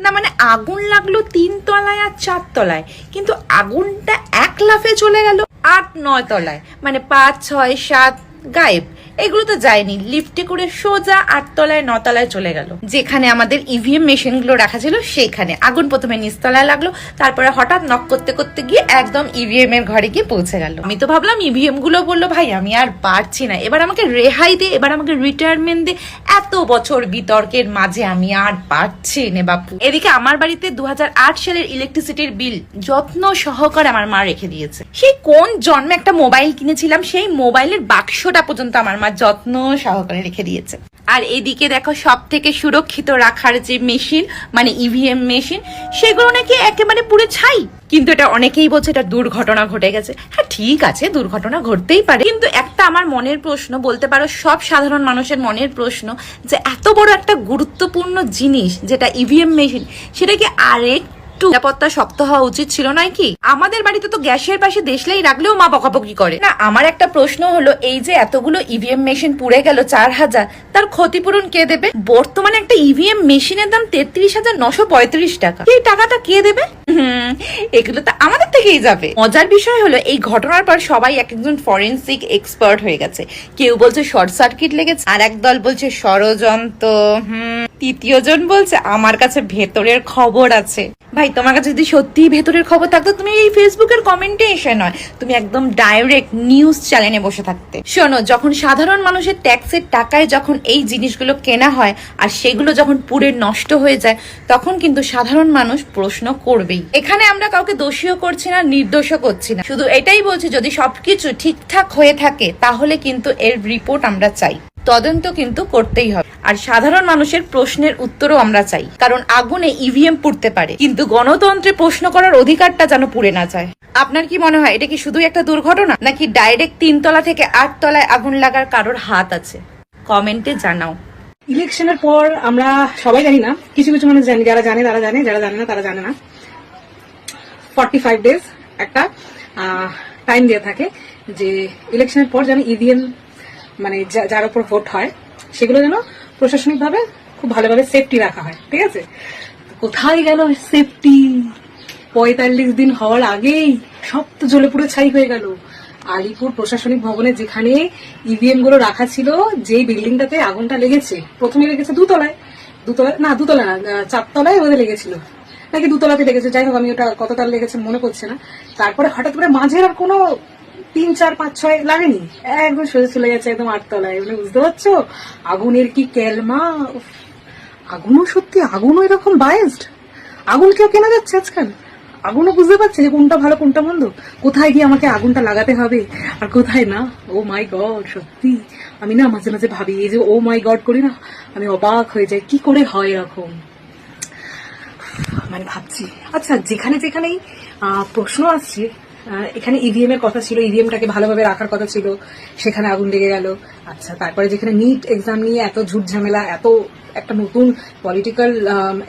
না মানে আগুন লাগলো 3 তলায় আর 4 তলায়, কিন্তু আগুনটা এক লাফে চলে গেল 8-9 তলায়, মানে 5, 6, 7 গায়েব। এগুলো তো যায়নি, লিফটে করে সোজা 8 তলায় 9 তলায় চলে গেল। যেখানে আমাদের ইভিএম মেশিন গুলো রাখা ছিল সেইখানে আগুন প্রথমে নিচতলায় লাগলো, তারপরে হঠাৎ নক করতে করতে গিয়ে একদম ইভিএম এর ঘরে গিয়ে পৌঁছে গেল। আমি তো ভাবলাম ইভিএম গুলো বললো ভাই আমি আর পারছি না, এবার আমাকে রেহাই দে, এবার আমাকে রিটায়ারমেন্ট দে, এত বছর বিতর্কের মাঝে আমি আর পারছি না বাপু। এদিকে আমার বাড়িতে 2008 সালের ইলেকট্রিসিটির বিল যত্ন সহকারে আমার মা রেখে দিয়েছে। সেই কোন জন্মে একটা মোবাইল কিনেছিলাম, সেই মোবাইলের বাক্সটা পর্যন্ত আমার মা যত্ন সহকারে রেখে দিয়েছে। আর এদিকে দেখো সব থেকে সুরক্ষিত রাখার যে মেশিন মানে ইভিএম মেশিন, সেগুলো নাকি একেবারে পুরো ছাই। কিন্তু এটা অনেকেই বলছে এটা দুর্ঘটনা ঘটে গেছে। হ্যাঁ ঠিক আছে, দুর্ঘটনা ঘটতেই পারে, কিন্তু একটা আমার মনের প্রশ্ন, বলতে পারো সব সাধারণ মানুষের মনের প্রশ্ন, যে এত বড় একটা গুরুত্বপূর্ণ জিনিস যেটা ইভিএম মেশিন, সেটা কি আরেক নিরাপত্তা শক্ত হওয়া উচিত ছিল নাকি? আমাদের বাড়িতে তো গ্যাসের পাশে দেশলাই রাখলেও মা বকাবকি করে না। আমার একটা প্রশ্ন হলো, এই যে এতগুলো ইভিএম মেশিন পুড়ে গেল 4000, তার ক্ষতিপূরণ কে দেবে? বর্তমানে একটা ইভিএম মেশিনের দাম 33,935 টাকা। এই টাকাটা কে দেবে? এগুলো তো আমাদের থেকেই যাবে। মজার বিষয় হলো এই ঘটনার পর সবাই এক একজন ফরেন্সিক এক্সপার্ট হয়ে গেছে। কেউ বলছে শর্ট সার্কিট লেগেছে, আর এক দল বলছে ষড়যন্ত্র, তৃতীয় জন বলছে আমার কাছে ভেতরের খবর আছে। ভাই তোমার কাছে যদি সত্যি ভেতরের খবর থাকতো তুমি এই ফেসবুকের কমেন্টে এসে নয়, তুমি একদম ডাইরেক্ট নিউজ চ্যানেলে বসে থাকতে। শোনো, যখন সাধারণ মানুষের ট্যাক্সের টাকায় যখন এই জিনিসগুলো কেনা হয় আর সেগুলো যখন পুড়ে নষ্ট হয়ে যায়, তখন কিন্তু সাধারণ মানুষ প্রশ্ন করবেই। এখানে আমরা কাউকে দোষীও করছি না, নির্দোষও করছি না, শুধু এটাই বলছি যদি সবকিছু ঠিকঠাক হয়ে থাকে তাহলে কিন্তু এর রিপোর্ট আমরা চাই, তদন্ত কিন্তু করতেই হবে। আর সাধারণ মানুষের প্রশ্নের উত্তরও আমরা চাই, কারণ আগুনে ইভিএম পুড়তে পারে, কিন্তু গণতন্ত্রে প্রশ্ন করার অধিকারটা যেন পুড়ে না যায়। আপনার কি মনে হয় এটা কি শুধু একটা দুর্ঘটনা, নাকি ডাইরেক্ট 3 তলা থেকে 8 তলায় আগুন লাগার কারোর হাত আছে? কমেন্টে জানাও। ইলেকশনের পর আমরা সবাই জানি না, কিছু কিছু মানুষ জানি, যারা জানে তারা জানে, যারা জানে না তারা জানে না, 45 ডেজ একটা টাইম দেওয়া থাকে যে ইলেকশনের পর যেন ইভিএম মানে যার উপর ভোট হয় সেগুলো যেন প্রশাসনিকভাবে খুব ভালোভাবে সেফটি রাখা হয়। ঠিক আছে, কোথায় গেল সেফটি? 45 দিন হওয়ার আগেই সব তো জ্বলে পুরো ছাই হয়ে গেল। আলিপুর প্রশাসনিক ভবনে যেখানে ইভিএম গুলো রাখা ছিল, যে বিল্ডিংটাতে আগুনটা লেগেছে, প্রথমে লেগেছে দুতলায়, 4 তলায় ওদের লেগেছিল, নাকি 2 তলাতে লেগেছে, যাই হোক আমি ওটা কত তলা লেগেছে মনে পড়ছে না। তারপরে হঠাৎ করে মাঝের আর কোনো 3, 4, 5, 6 লাগেনি, একদম সোজা চলে গেছে একদম 8 তলায়। মানে বুঝতে পারছো আগুনের কি কেলমা? আগুনও সত্যি, আগুনও এরকম বায়াসড। আগুন কেউ কেনা যাচ্ছে আজকাল, আগুনও বুঝতে পারছে যে কোনটা ভালো কোনটা মন্দ, কোথায় গিয়ে আমাকে আগুনটা লাগাতে হবে আর কোথায় না। ও মাই গড, সত্যি আমি না মাঝে মাঝে ভাবি, এই যে ও মাই গড করি না, আমি অবাক হয়ে যাই কি করে হয় এরকম। মানে ভাবছি আচ্ছা, যেখানে যেখানেই প্রশ্ন আসছে, এখানে ইভিএম এর কথা ছিল, ইভিএমটাকে ভালোভাবে রাখার কথা ছিল, সেখানে আগুন লেগে গেল। আচ্ছা, তারপরে যেখানে নিট এক্সাম নিয়ে এত ঝুট ঝামেলা, এত একটা নতুন পলিটিক্যাল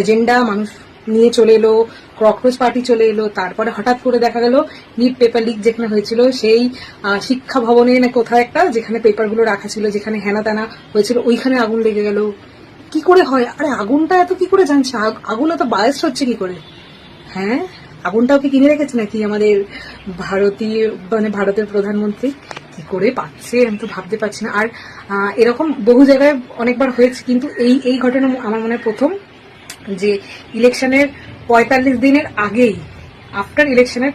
এজেন্ডা মানুষ নিয়ে চলে এলো, ককরোচ পার্টি চলে এলো, তারপরে হঠাৎ করে দেখা গেল নিট পেপার লিক যেখানে হয়েছিল সেই শিক্ষা ভবনে না কোথাও একটা, যেখানে পেপারগুলো রাখা ছিল, যেখানে হেনা তেনা হয়েছিল, ওইখানে আগুন লেগে গেল। কি করে হয়? আরে আগুনটা এত কি করে জানছে? আগুন এত বায়াস হচ্ছে কি করে? হ্যাঁ, আগুনটাও কি কিনে রেখেছে নাকি আমাদের ভারতের প্রধানমন্ত্রী? কি করে পাচ্ছে আমি তো ভাবতে পারছি না। আর এরকম বহু জায়গায় অনেকবার হয়েছে, কিন্তু এই ঘটনা আমার মনে হয় প্রথম, যে ইলেকশনের 45 দিনের আগেই, আফটার ইলেকশনের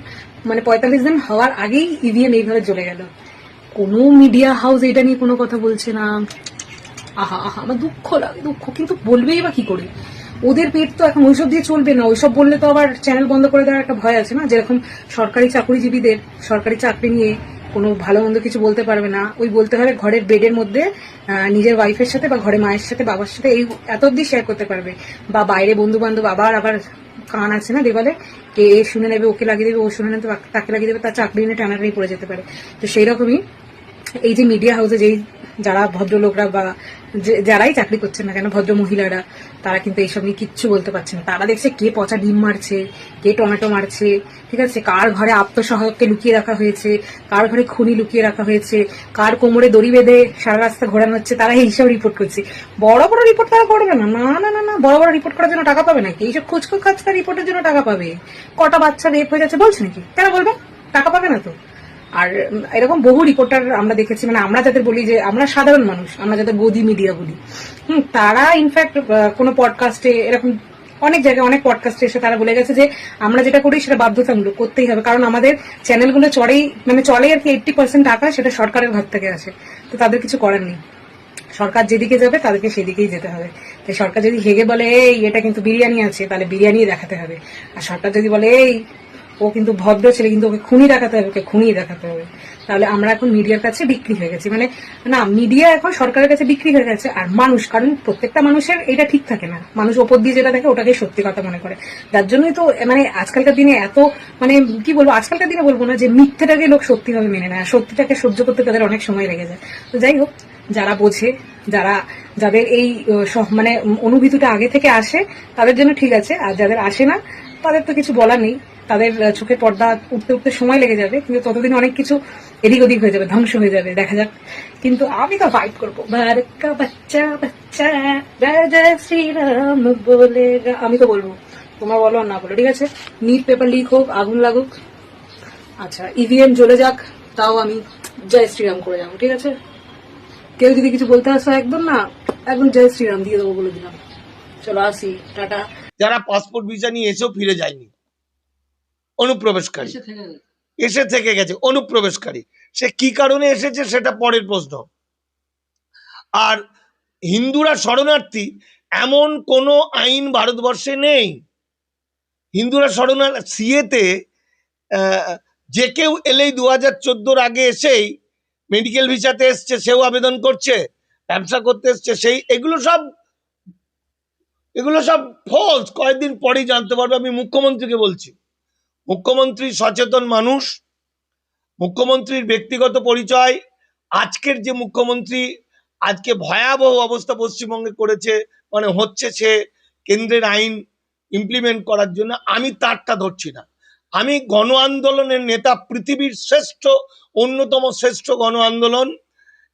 মানে 45 দিন হওয়ার আগেই ইভিএম এইভাবে জ্বলে গেল। কোনো মিডিয়া হাউস এটা নিয়ে কোনো কথা বলছে না। আহা আহা, আমার দুঃখ লাগে, দুঃখ, কিন্তু বলবেই বা কি করে? ওদের পেট তো এখন ওইসব দিয়ে চলবে না, ওইসব বললে তো আবার চ্যানেল বন্ধ করে দেওয়ার একটা ভয় আছে না। যেরকম সরকারি চাকরিজীবীদের সরকারি চাকরি নিয়ে কোনো ভালো মন্দ কিছু বলতে পারবে না, ওই বলতে হবে ঘরের বেডের মধ্যে নিজের ওয়াইফের সাথে বা ঘরে মায়ের সাথে বাবার সাথে এই এত অব্দি শেয়ার করতে পারবে, বা বাইরে বন্ধু বান্ধব আবার কান আছে না দেবালে, কে শুনে নেবে ওকে লাগিয়ে দেবে, ও শুনে নেবে তাকে লাগিয়ে দেবে, তার চাকরি নিয়ে টানাটানি পড়ে যেতে পারে। তো সেই রকমই এই যে মিডিয়া হাউসে যেই যারা ভদ্রলোকরা বা যারাই চাকরি করছেন না কেন, ভদ্র মহিলারা, তারা কিন্তু এইসব নিয়ে কিচ্ছু বলতে পারছে না। তারা দেখছে কে পচা ডিম মারছে, কে টমেটো মারছে, ঠিক আছে, কার ঘরে আত্মসহায়ককে লুকিয়ে রাখা হয়েছে, কার ঘরে খুনি লুকিয়ে রাখা হয়েছে, কার কোমরে দড়ি বেঁধে সারা রাস্তা ঘোরানো হচ্ছে, তারা এইসব রিপোর্ট করছে। বড় বড় রিপোর্ট তারা করবে না, না না না না, বড় বড় রিপোর্ট করার জন্য টাকা পাবে নাকি? এইসব খুচখো খাচকা রিপোর্টের জন্য টাকা পাবে? কটা বাচ্চা রেপ হয়ে যাচ্ছে বলছে নাকি? কেন বলবে? টাকা পাবে না তো। আর এরকম বহু রিপোর্টার আমরা দেখেছি, মানে আমরা যাদের বলি যে আমরা সাধারণ মানুষ, আমরা যাদের গদি মিডিয়া বলি, তারা ইনফ্যাক্ট কোনো পডকাস্টে এরকম অনেক জায়গায় অনেক পডকাস্টে এসে তারা বলে গেছে যে আমরা যেটা করি সেটা বাধ্যতামূলক করতেই হবে, কারণ আমাদের চ্যানেলগুলো চলে আর কি 80% টাকা সেটা সরকারের ঘর থেকে আসে, তো তাদের কিছু করার নেই। সরকার যেদিকে যাবে তাদেরকে সেদিকেই যেতে হবে। তাই সরকার যদি হেগে বলে এই এটা কিন্তু বিরিয়ানি আছে, তাহলে বিরিয়ানি দেখাতে হবে। আর সরকার যদি বলে এই ও কিন্তু ভদ্র ছেলে, কিন্তু ওকে খুনি দেখাতে হবে, ওকে খুনি দেখাতে হবে, তাহলে আমরা এখন মিডিয়ার কাছে বিক্রি হয়ে গেছি। মানে না, মিডিয়া এখন সরকারের কাছে বিক্রি হয়ে গেছে। আর মানুষ, কারণ প্রত্যেকটা মানুষের এটা ঠিক থাকে না, মানুষ ওপর দিয়ে যেটা দেখে ওটাকে সত্যি কথা মনে করে। যার জন্যই তো মানে আজকালকার দিনে এত মানে কি বলবো, আজকালকার দিনে বলবো না যে মিথ্যেটাকে লোক সত্যিভাবে মেনে নেয়, সত্যিটাকে সহ্য করতে তাদের অনেক সময় লেগে যায়। তো যাই হোক, যারা বোঝে, যাদের এই মানে অনুভূতিটা আগে থেকে আসে তাদের জন্য ঠিক আছে, আর যাদের আসে না তাদের তো কিছু বলার নেই। তাদের চোখে পর্দা উঠতে উঠতে সময় লেগে যাবে, কিন্তু ততদিন অনেক কিছু এদিক ওদিক হয়ে যাবে, ধ্বংস হয়ে যাবে, দেখা যাক। কিন্তু আমি তো ফাইট করবো, ভারত কা বাচ্চা বাচ্চা জয় জয় শ্রীরাম বলেগা, আমি তো বলবো, তোমার বলো আর না বলো, ঠিক আছে। নিট পেপার লিক হোক, আগুন লাগুক, আচ্ছা ইভিএম জ্বলে যাক, তাও আমি জয় শ্রীরাম করে যাবো, ঠিক আছে। কেউ যদি কিছু বলতে আসো একদম না, একদম জয় শ্রীরাম দিয়ে দেবো বলে দিলাম। চলো আসি, টাটা। যারা পাসপোর্ট ভিসা নিয়ে এসেও ফিরে যায়নি, অনুপ্রবেশকারী এসে থেকে গেছে, অনুপ্রবেশকারী, সে কি কারণে এসেছে সেটা পরের প্রশ্ন। আর হিন্দুরা শরণার্থী এমন কোনো আইন ভারতবর্ষে নেই। হিন্দুরা শরণার্থী সিএতে যে কেউ এলেই 2014 আগে এসেই মেডিকেল ভিসাতে এসছে, সেও আবেদন করছে, ব্যবসা করতে এসছে সেই, এগুলো সব ফলস। কয়েকদিন পরেই জানতে পারবে। আমি মুখ্যমন্ত্রীকে বলছি, মুখ্যমন্ত্রী সচেতন মানুষ, মুখ্যমন্ত্রীর ব্যক্তিগত পরিচয়, আজকের যে মুখ্যমন্ত্রী আজকে ভয়াবহ অবস্থা পশ্চিমবঙ্গে করেছে, মানে হচ্ছে সে কেন্দ্রের আইন ইমপ্লিমেন্ট করার জন্য, আমি তারটা ধরছি না। আমি গণ আন্দোলনের নেতা, পৃথিবীর অন্যতম শ্রেষ্ঠ গণ আন্দোলন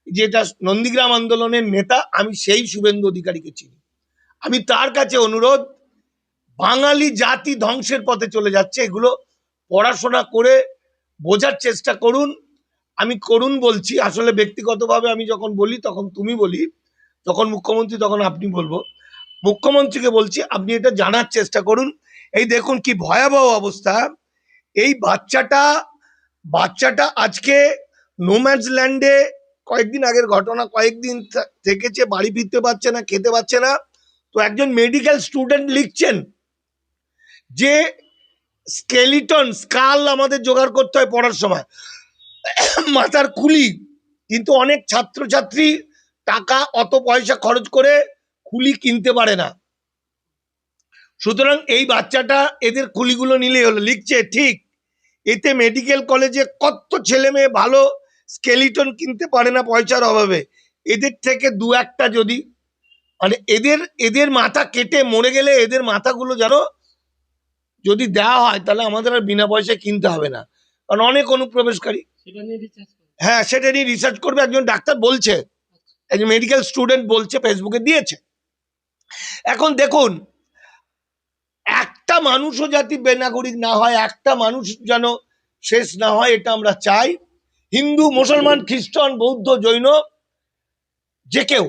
যেটা নন্দীগ্রাম আন্দোলনের নেতা, আমি সেই শুভেন্দু অধিকারীকে চিনি। আমি তার কাছে অনুরোধ, বাঙালি জাতি ধ্বংসের পথে চলে যাচ্ছে, এগুলো পড়াশোনা করে বোঝার চেষ্টা করুন। আমি করুন বলছি, আসলে ব্যক্তিগতভাবে আমি যখন বলি তখন তুমি বলি, যখন মুখ্যমন্ত্রী তখন আপনি বলবো। মুখ্যমন্ত্রীকে বলছি, আপনি এটা জানার চেষ্টা করুন। এই দেখুন কি ভয়াবহ অবস্থা। এই বাচ্চাটা আজকে নোম্যাডস ল্যান্ডে, কয়েকদিন আগের ঘটনা, কয়েকদিন থেকেছে, বাড়ি ফিরতে পারছে না, খেতে পারছে না। তো একজন মেডিকেল স্টুডেন্ট লিখছেন যে স্কাল আমাদের জোগাড় করতে হয় পড়ার সময়, মাথার খুলি, কিন্তু অনেক ছাত্রছাত্রী টাকা অত পয়সা খরচ করে খুলি কিনতে পারে না। সুতরাং এই বাচ্চাটা এদের খুলিগুলো নিলেই হলো, লিখছে ঠিক। এতে মেডিকেল কলেজে কত ছেলে মেয়ে ভালো স্কেলিটন কিনতে পারে না পয়সার অভাবে। এদের থেকে দু একটা যদি, মানে এদের মাথা কেটে মরে গেলে এদের মাথাগুলো যেন যদি দেওয়া হয়, তাহলে আমাদের আর বিনা পয়সায় কিনতে হবে না। কারণ অনেক অনুপ্রবেশকারী, হ্যাঁ সেটা নিয়ে রিসার্চ করবে, একজন ডাক্তার বলছে, একজন মেডিকেল স্টুডেন্ট বলছে, ফেসবুকে দিয়েছে। এখন দেখুন, একটা মানুষও যাতে বেনাগরিক না হয়, একটা মানুষ যেন শেষ না হয়, এটা আমরা চাই। হিন্দু, মুসলমান, খ্রিস্টান, বৌদ্ধ, জৈন, যে কেউ।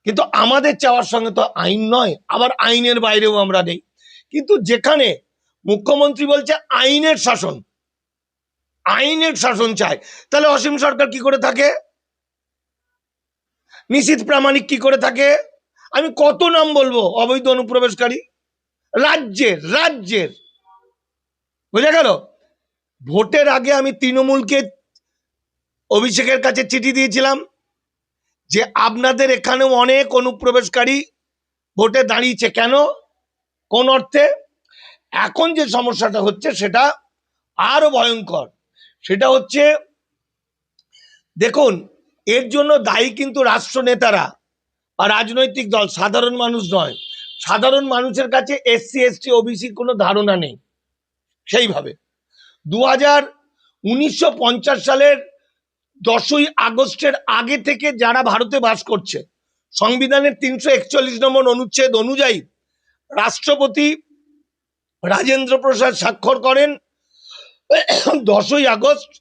কিন্তু আমাদের চাওয়ার সঙ্গে তো আইন নয়, আবার আইনের বাইরেও আমরা নেই। কিন্তু যেখানে মুখ্যমন্ত্রী বলছে আইনের শাসন চায়, তাহলে অসীম সরকার কি করে থাকে, নিশীথ প্রামাণিক কি করে থাকে, আমি কত নাম বলবো অবৈধ অনুপ্রবেশকারী রাজ্যের। বুঝা গেল? ভোটের আগে আমি তৃণমূলকে, অভিষেকের কাছে চিঠি দিয়েছিলাম যে আপনাদের এখানেও অনেক অনুপ্রবেশকারী ভোটে দাঁড়িয়েছে, কেন, কোন অর্থে? এখন যে সমস্যাটা হচ্ছে সেটা আরো ভয়ঙ্কর। সেটা হচ্ছে, দেখুন এর জন্য দায়ী কিন্তু রাষ্ট্রনেতারা আর রাজনৈতিক দল, সাধারণ মানুষ নয়। সাধারণ মানুষের কাছে এসসি এসটি ওবিসির কোনো ধারণা নেই। সেইভাবে 1950 সালের 10ই আগস্টের আগে থেকে যারা ভারতে বাস করছে, সংবিধানের 341 নম্বর অনুচ্ছেদ অনুযায়ী রাষ্ট্রপতি রাজেন্দ্র প্রসাদ স্বাক্ষর করেন 10ই আগস্ট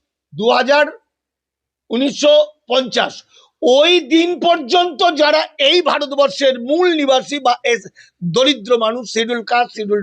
1950। ওই দিন পর্যন্ত যারা এই ভারতবর্ষের মূল নিবাসী বা দরিদ্র মানুষ, শিডিউল কাস্ট, শিডিউল